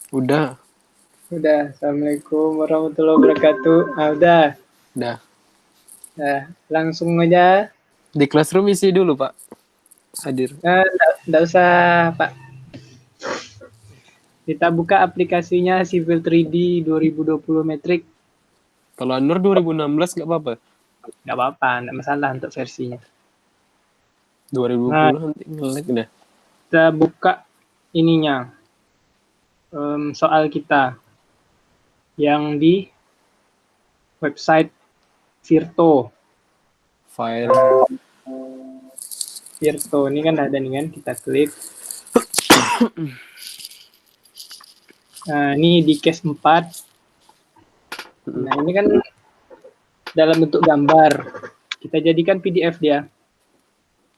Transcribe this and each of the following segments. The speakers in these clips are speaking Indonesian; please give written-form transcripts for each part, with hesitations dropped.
Udah. Udah. Assalamualaikum warahmatullahi wabarakatuh. Udah. Udah. Nah, langsung aja. Di Classroom isi dulu, Pak. Hadir. Nggak usah, Pak. Kita buka aplikasinya Civil 3D 2020 Metric. Kalau Anwar 2016 nggak apa-apa. Nggak apa-apa, nggak masalah untuk versinya. 2020 Nah, nanti nge-lag dah. kita buka ininya. Soal kita yang di website Virto. File. Virto ini kan ada nih kan, kita klik. Nah, ini di case 4. Nah, ini kan dalam bentuk gambar. Kita jadikan PDF dia.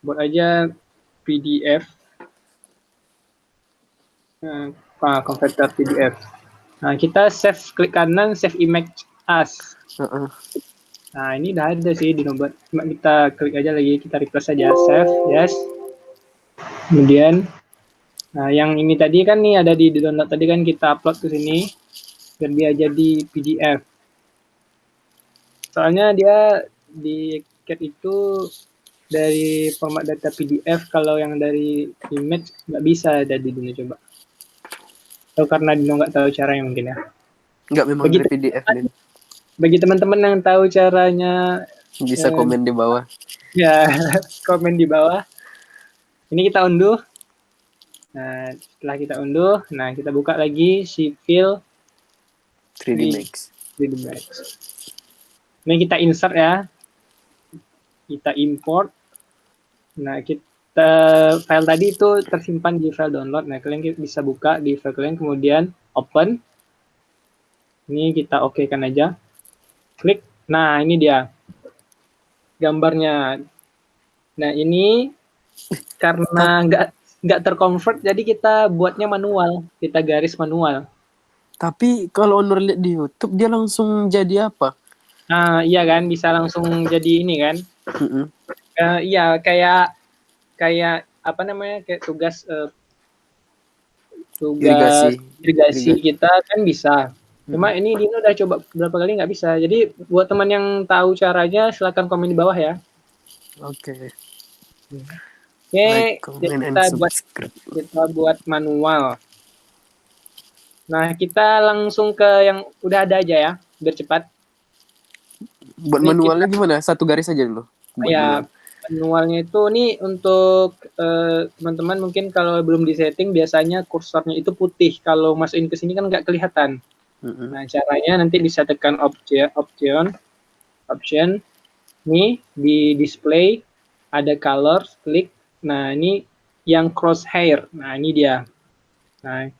Buat aja PDF. Converter PDF. Nah, kita save, klik kanan, save image as. Nah, ini udah ada sih di nomor. Cuma kita klik aja lagi, kita refresh aja, save, yes. Kemudian, nah yang ini tadi kan nih ada di download tadi kan kita upload ke sini, biar dia jadi PDF. Soalnya dia di CAT itu dari format data PDF, kalau yang dari image nggak bisa ada di dunia coba. Atau karena Dino nggak tahu caranya mungkin ya. Nggak, memang dari PDF, Din. Bagi teman-teman yang tahu caranya, Bisa komen di bawah. ya komen di bawah. Ini kita unduh. Nah, setelah kita unduh, nah kita buka lagi Civil 3D Max. 3D Max. Ini kita insert ya. Kita import. Nah, kita file tadi itu tersimpan di file download. Nah, kalian bisa buka di file kalian, kemudian open. Ini kita oke-kan aja. Klik. Nah, ini dia gambarnya. Nah, ini karena nggak terconvert, jadi kita buatnya manual. Kita garis manual. Tapi kalau Anwar lihat di YouTube, dia langsung jadi apa? Nah, iya kan, bisa langsung jadi ini kan. Iya, kayak apa namanya, kayak tugas irigasi kita kan bisa. Cuma ini Dino udah coba berapa kali nggak bisa. Jadi buat teman yang tahu caranya, silakan komen di bawah ya. Oke. Oke, Like, kita buat manual. Nah, kita langsung ke yang udah ada aja ya, biar cepat. Buat manualnya gimana? Satu garis aja dulu. Ya, manualnya itu nih untuk teman-teman mungkin kalau belum disetting, biasanya kursornya itu putih. Kalau masukin ke sini kan nggak kelihatan. Nah, caranya nanti bisa tekan option. Nih di display ada color, klik. Nah, ini yang crosshair. Nah, ini dia. Nah,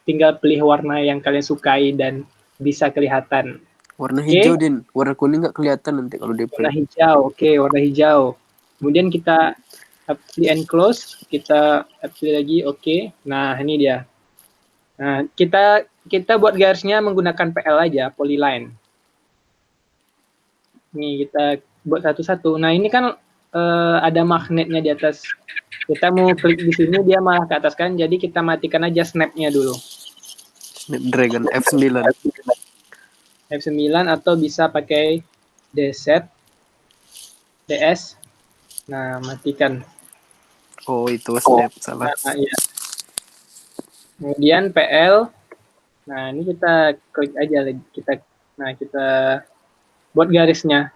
tinggal pilih warna yang kalian sukai dan bisa kelihatan. Warna hijau, Din. Warna kuning nggak kelihatan nanti kalau di Warna hijau, oke, warna hijau. Kemudian kita apply and close, kita apply lagi, oke. Nah, ini dia. Nah, kita buat garisnya menggunakan PL aja, polyline. Nih, kita buat satu-satu. Nah, ini kan ada magnetnya di atas. Kita mau klik di sini, dia malah ke atas kan. Jadi kita matikan aja snap-nya dulu. Snapdragon F9. F9 atau bisa pakai DS. Nah, matikan. Oh, itu snap, salah. Nah, iya. Kemudian PL. Nah, ini kita klik aja lagi. Kita buat garisnya.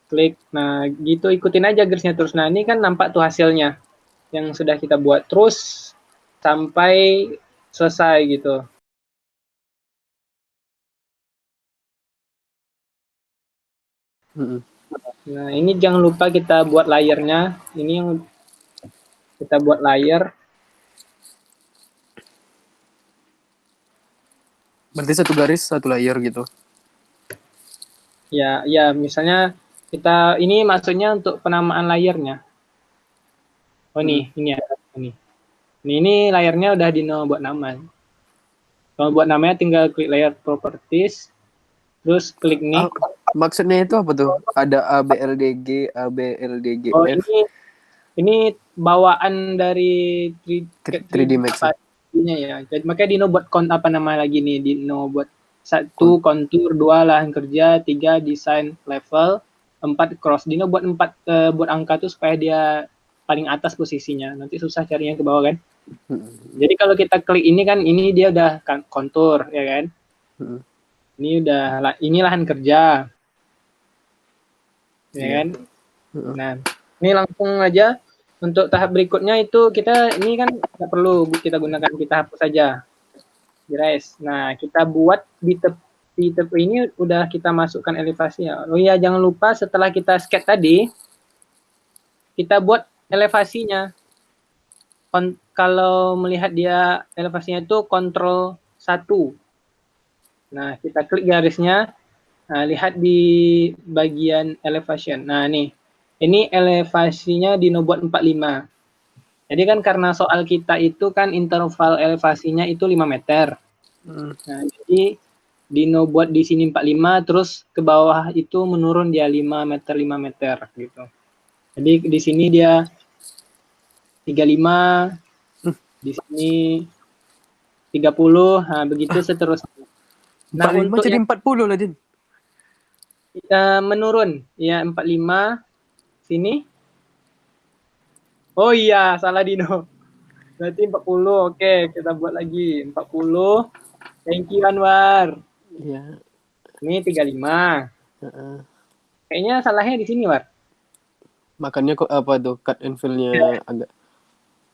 Klik. Nah, gitu ikutin aja garisnya terus. Nah, ini kan nampak tuh hasilnya yang sudah kita buat terus sampai selesai gitu. Nah, ini jangan lupa kita buat layernya. Ini yang kita buat layer. Berarti satu garis, satu layer gitu. Ya, misalnya kita ini maksudnya untuk penamaan layernya. Oh, ini ya. Ini layernya udah buat nama. Kalau buat namanya tinggal klik layer properties, terus klik nih. Maksudnya itu apa tuh? Ada ABLDG, ABLDGF. Oh, ini bawaan dari 3D Max. ininya ya. Jadi makanya Dino buat apa nama lagi nih? Dino buat 1 kontur, 2 lahan kerja, 3 desain level, 4 cross. Dino buat 4 buat angka tuh supaya dia paling atas posisinya. Nanti susah carinya ke bawah kan. Jadi kalau kita klik ini kan, ini dia udah kontur ya kan. Ini udah, ini lahan kerja, ya kan. Nah, ini langsung aja untuk tahap berikutnya itu kita ini kan nggak perlu kita gunakan, kita hapus saja. Guys, nah kita buat di tepi ini udah kita masukkan elevasinya. Oh iya, jangan lupa setelah kita sketch tadi, kita buat elevasinya. Kalau melihat dia elevasinya itu Ctrl 1. Nah, kita klik garisnya. Nah, lihat di bagian elevation. Nah, nih. Ini elevasinya Dino buat 45. Jadi kan karena soal kita itu kan interval elevasinya itu 5 meter. Nah, jadi Dino buat di sini 45, terus ke bawah itu menurun dia 5 meter, 5 meter gitu. Jadi di sini dia 35, di sini 30, nah begitu seterusnya. Nah, 45 untuk jadi yang 40 lah, Din. menurun, ya 45, sini. Oh iya, salah Dino. Berarti 40, oke, kita buat lagi. 40, thank you Anwar. Iya. Ini 35. Kayaknya salahnya di sini, War. Makanya kok apa tuh, cut and fill-nya agak...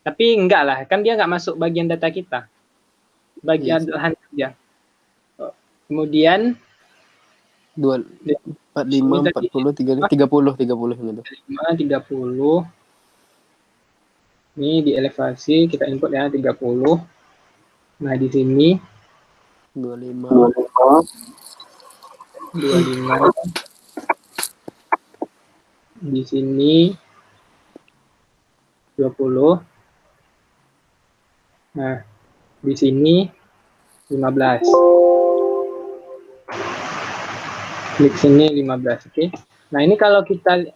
Tapi enggak lah, kan dia nggak masuk bagian data kita. Bagian lahan kerja. Kemudian 45, 40, 30 yang itu. 30. Ini di elevasi kita input ya 30. Nah, di sini 25. 25. Di sini 20. Nah, di sini 15. Klik sini 15, oke. Nah, ini kalau kita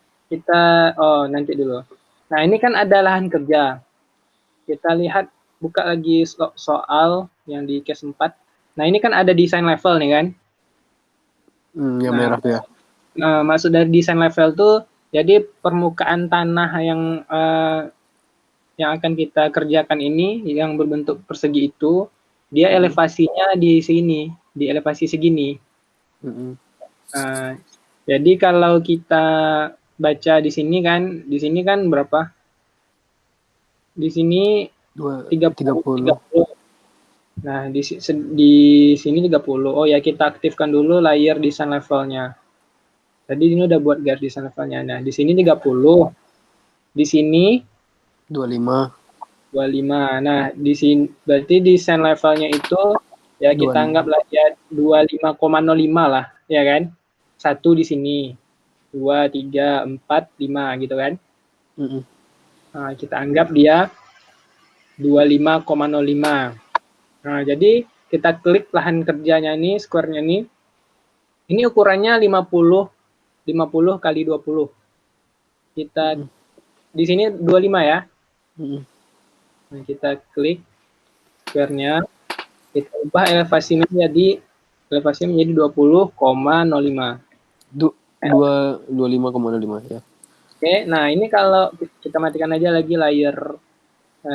nanti dulu. Nah, ini kan ada lahan kerja. Kita lihat, buka lagi soal yang di case 4. Nah, ini kan ada desain level nih kan. Yang merah tuh ya. Maksud dari desain level tuh, jadi permukaan tanah yang akan kita kerjakan ini, yang berbentuk persegi itu, dia elevasinya di sini, di elevasi segini. Jadi kalau kita baca di sini kan berapa? Di sini 30. Nah, di sini 30. Oh ya, kita aktifkan dulu layer desain levelnya. Tadi ini udah buat garis desain levelnya. Nah, di sini 30. Di sini 25. Nah, di sini berarti desain levelnya itu ya kita anggaplah ya 25,05 lah, ya kan? 1 di sini. 2, 3, 4, 5 gitu kan. Nah, kita anggap dia 25,05. Nah, jadi kita klik lahan kerjanya ini, square-nya ini. Ini ukurannya 50 kali 20. Kita di sini 25 ya. Nah, kita klik square-nya. Kita ubah elevasinya menjadi 20,05. 25,05 ya. Oke, nah ini kalau kita matikan aja lagi layer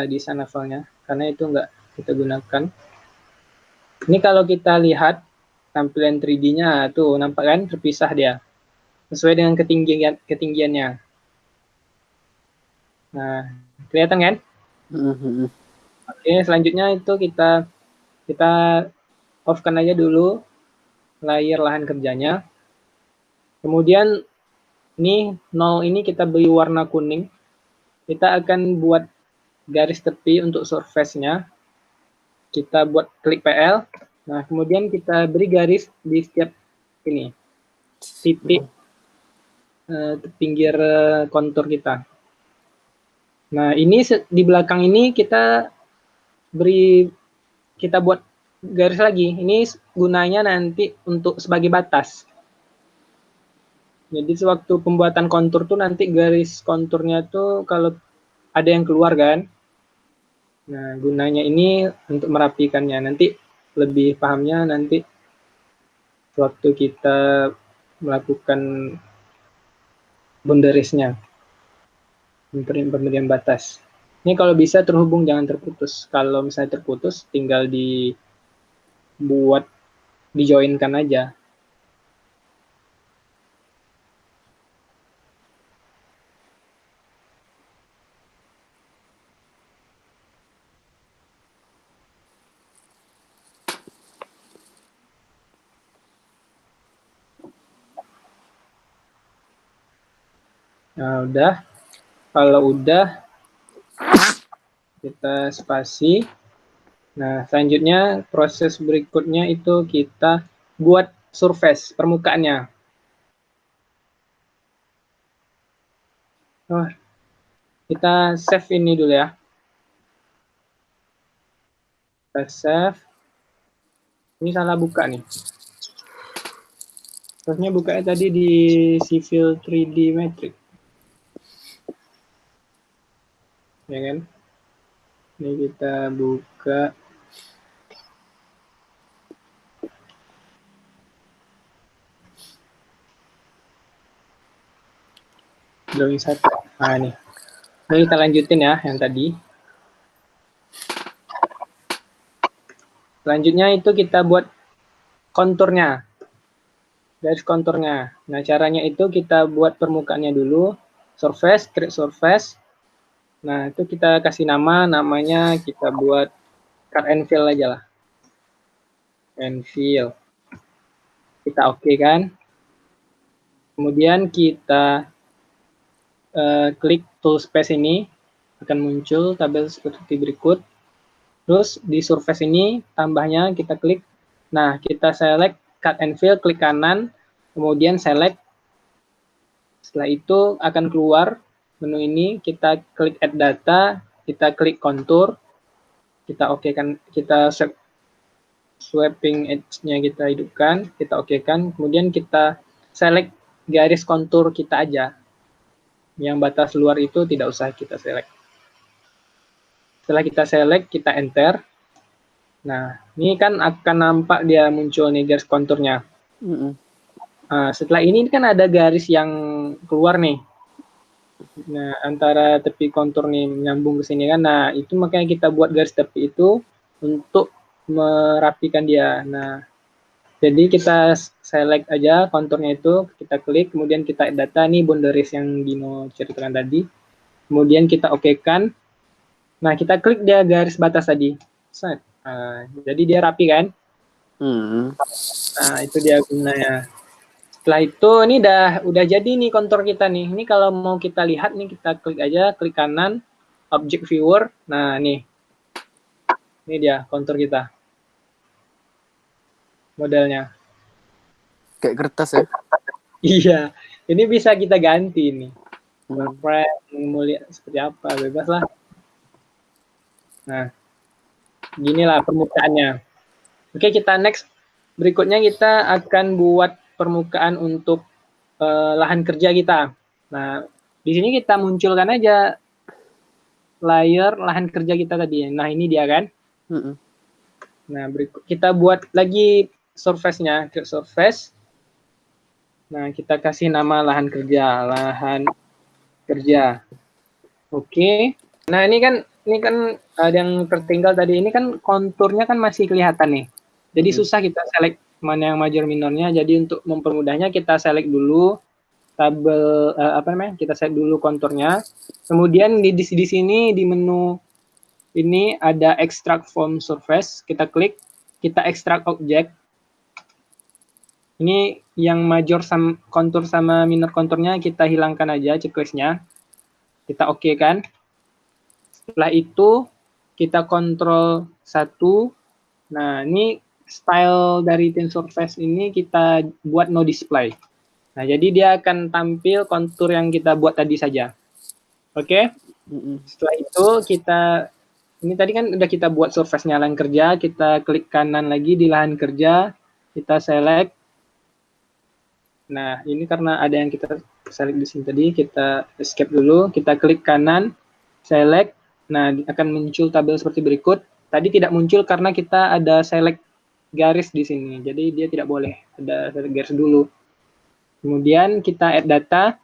desain levelnya, karena itu enggak kita gunakan. Ini kalau kita lihat tampilan 3D-nya tuh nampak kan terpisah dia sesuai dengan ketinggiannya. Nah, kelihatan kan? Oke, selanjutnya itu kita off-kan aja dulu layer lahan kerjanya. Kemudian ini 0 ini kita beri warna kuning. Kita akan buat garis tepi untuk surface-nya. Kita buat klik PL. Nah, kemudian kita beri garis di setiap ini titik pinggir kontur kita. Nah, ini di belakang ini kita buat garis lagi. Ini gunanya nanti untuk sebagai batas. Jadi sewaktu pembuatan kontur tuh nanti garis konturnya tuh kalau ada yang keluar kan, Nah, gunanya ini untuk merapikannya. Nanti lebih pahamnya nanti waktu kita melakukan boundariesnya, pemberian batas. Ini kalau bisa terhubung, jangan terputus. Kalau misalnya terputus, tinggal dibuat, dijoinkan aja. Nah, udah. Kalau udah, kita spasi. Nah, selanjutnya proses berikutnya itu kita buat surface permukaannya. Oh, kita save ini dulu ya. Kita save. Ini salah buka nih. Terusnya bukanya tadi di Civil 3D Matrix. Ya kan? Ini kita buka. Drawing satu. Nah, ini. Ini kita lanjutin ya yang tadi. Selanjutnya itu kita buat konturnya. Garis konturnya. Nah, caranya itu kita buat permukaannya dulu. Surface, create surface. Nah, itu kita kasih nama, namanya kita buat cut and fill aja lah. And fill. Kita oke kan. Kemudian kita klik tool space ini. Akan muncul tabel seperti berikut. Terus di surface ini, tambahnya kita klik. Nah, kita select cut and fill, klik kanan. Kemudian select. Setelah itu akan keluar menu ini, kita klik add data, kita klik contour, kita oke kan, kita sweeping edge-nya kita hidupkan, kita oke kan, kemudian kita select garis kontur kita aja. Yang batas luar itu tidak usah kita select. Setelah kita select, kita enter. Nah, ini kan akan nampak dia muncul nih garis konturnya. Nah, setelah ini kan ada garis yang keluar nih. Nah, antara tepi kontur nih menyambung ke sini kan. Nah, itu makanya kita buat garis tepi itu untuk merapikan dia. Nah, jadi kita select aja konturnya itu, kita klik, kemudian kita add data nih boundaries yang Dino ceritakan tadi. Kemudian kita oke-kan. Nah, kita klik dia garis batas tadi. Set. Nah, jadi dia rapi kan? Nah, itu dia gunanya. Setelah itu ini udah jadi nih kontur kita nih. Ini kalau mau kita lihat nih, kita klik aja, klik kanan, object viewer. Nah, nih. Ini dia kontur kita. Modelnya. Kayak kertas ya. Iya. Ini bisa kita ganti nih. Mau lihat seperti apa, bebas lah. Nah, ginilah permukaannya. Oke, kita next. Berikutnya kita akan buat permukaan untuk lahan kerja kita. Nah, di sini kita munculkan aja layer lahan kerja kita tadi. Nah, ini dia kan. Nah, berikut kita buat lagi surface-nya, create surface. Nah, kita kasih nama lahan kerja, Oke. Nah, ini kan ada yang tertinggal tadi. Ini kan konturnya kan masih kelihatan nih. Jadi susah kita select mana yang major minornya. Jadi untuk mempermudahnya kita select dulu tabel kita select dulu konturnya. Kemudian di sini di menu ini ada extract from surface. Kita klik, kita extract object. Ini yang major kontur sama minor konturnya kita hilangkan aja checklistnya. Kita oke kan. Setelah itu kita kontrol 1. Nah, ini style dari tensor surface ini kita buat no display. Nah, jadi dia akan tampil kontur yang kita buat tadi saja. Oke? Setelah itu ini tadi kan udah kita buat surface-nya lahan kerja, kita klik kanan lagi di lahan kerja, kita select. Nah, ini karena ada yang kita select di sini tadi, kita escape dulu, kita klik kanan, select. Nah, akan muncul tabel seperti berikut. Tadi tidak muncul karena kita ada select garis di sini. Jadi dia tidak boleh ada select garis dulu. Kemudian kita add data.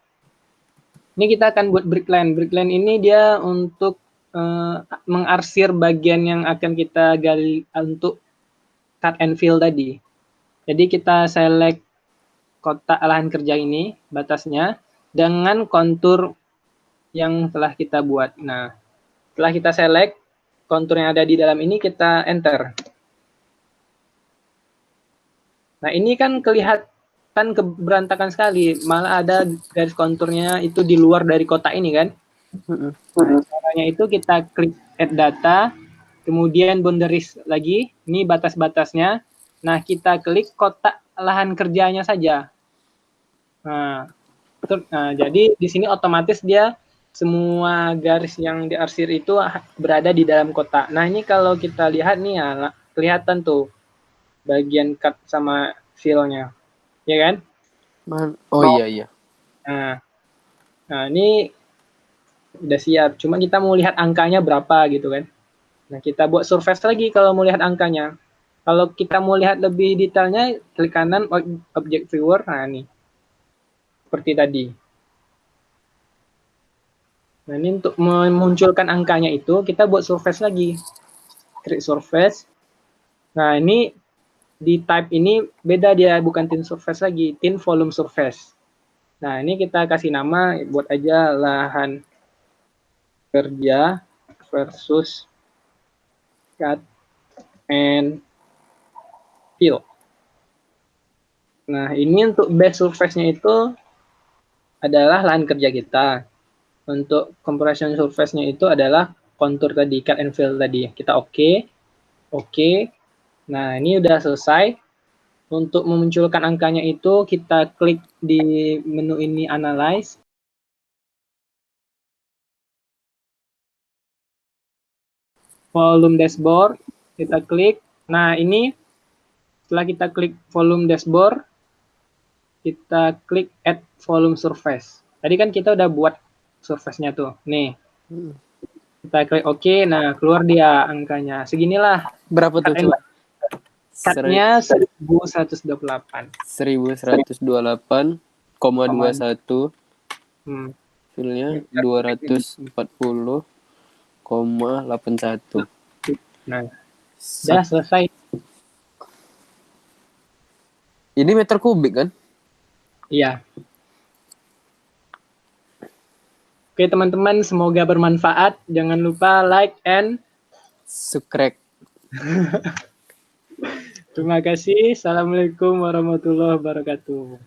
Ini kita akan buat breakline. Breakline ini dia untuk mengarsir bagian yang akan kita gali untuk cut and fill tadi. Jadi kita select kotak lahan kerja ini, batasnya, dengan kontur yang telah kita buat. Nah, setelah kita select, kontur yang ada di dalam ini kita enter. Nah, ini kan kelihatan berantakan sekali, malah ada garis konturnya itu di luar dari kotak ini kan. Nah, caranya itu kita klik add data, kemudian boundaries lagi, ini batas-batasnya. Nah, kita klik kotak lahan kerjanya saja. Nah, jadi di sini otomatis dia semua garis yang diarsir itu berada di dalam kotak. Nah, ini kalau kita lihat nih ya, kelihatan tuh bagian cut sama fill-nya. Ya kan? Oh iya iya. Nah, ini udah siap. Cuma kita mau lihat angkanya berapa gitu kan. Nah, kita buat surface lagi kalau mau lihat angkanya. Kalau kita mau lihat lebih detailnya, klik kanan object viewer. Nah, ini. Seperti tadi. Nah, ini untuk memunculkan angkanya itu, kita buat surface lagi. Create surface. Nah, ini di type ini beda dia, bukan thin surface lagi, thin volume surface. Nah, ini kita kasih nama, buat aja lahan kerja versus cut and fill. Nah, ini untuk base surface-nya itu adalah lahan kerja kita. Untuk compression surface-nya itu adalah kontur tadi, cut and fill tadi. Kita oke. Nah, ini udah selesai. Untuk memunculkan angkanya itu, kita klik di menu ini, Analyze. Volume Dashboard, kita klik. Nah, ini setelah kita klik Volume Dashboard, kita klik Add Volume Surface. Tadi kan kita udah buat surface-nya tuh. Nih, kita klik OK. Nah, keluar dia angkanya. Seginilah. Berapa tuh coba? Cut-nya 1128. 1128,21. Fill-nya 240,81. Nah, udah selesai. Ini meter kubik kan? Iya. Oke teman-teman, semoga bermanfaat. Jangan lupa like and subscribe. Terima kasih. Assalamualaikum warahmatullahi wabarakatuh.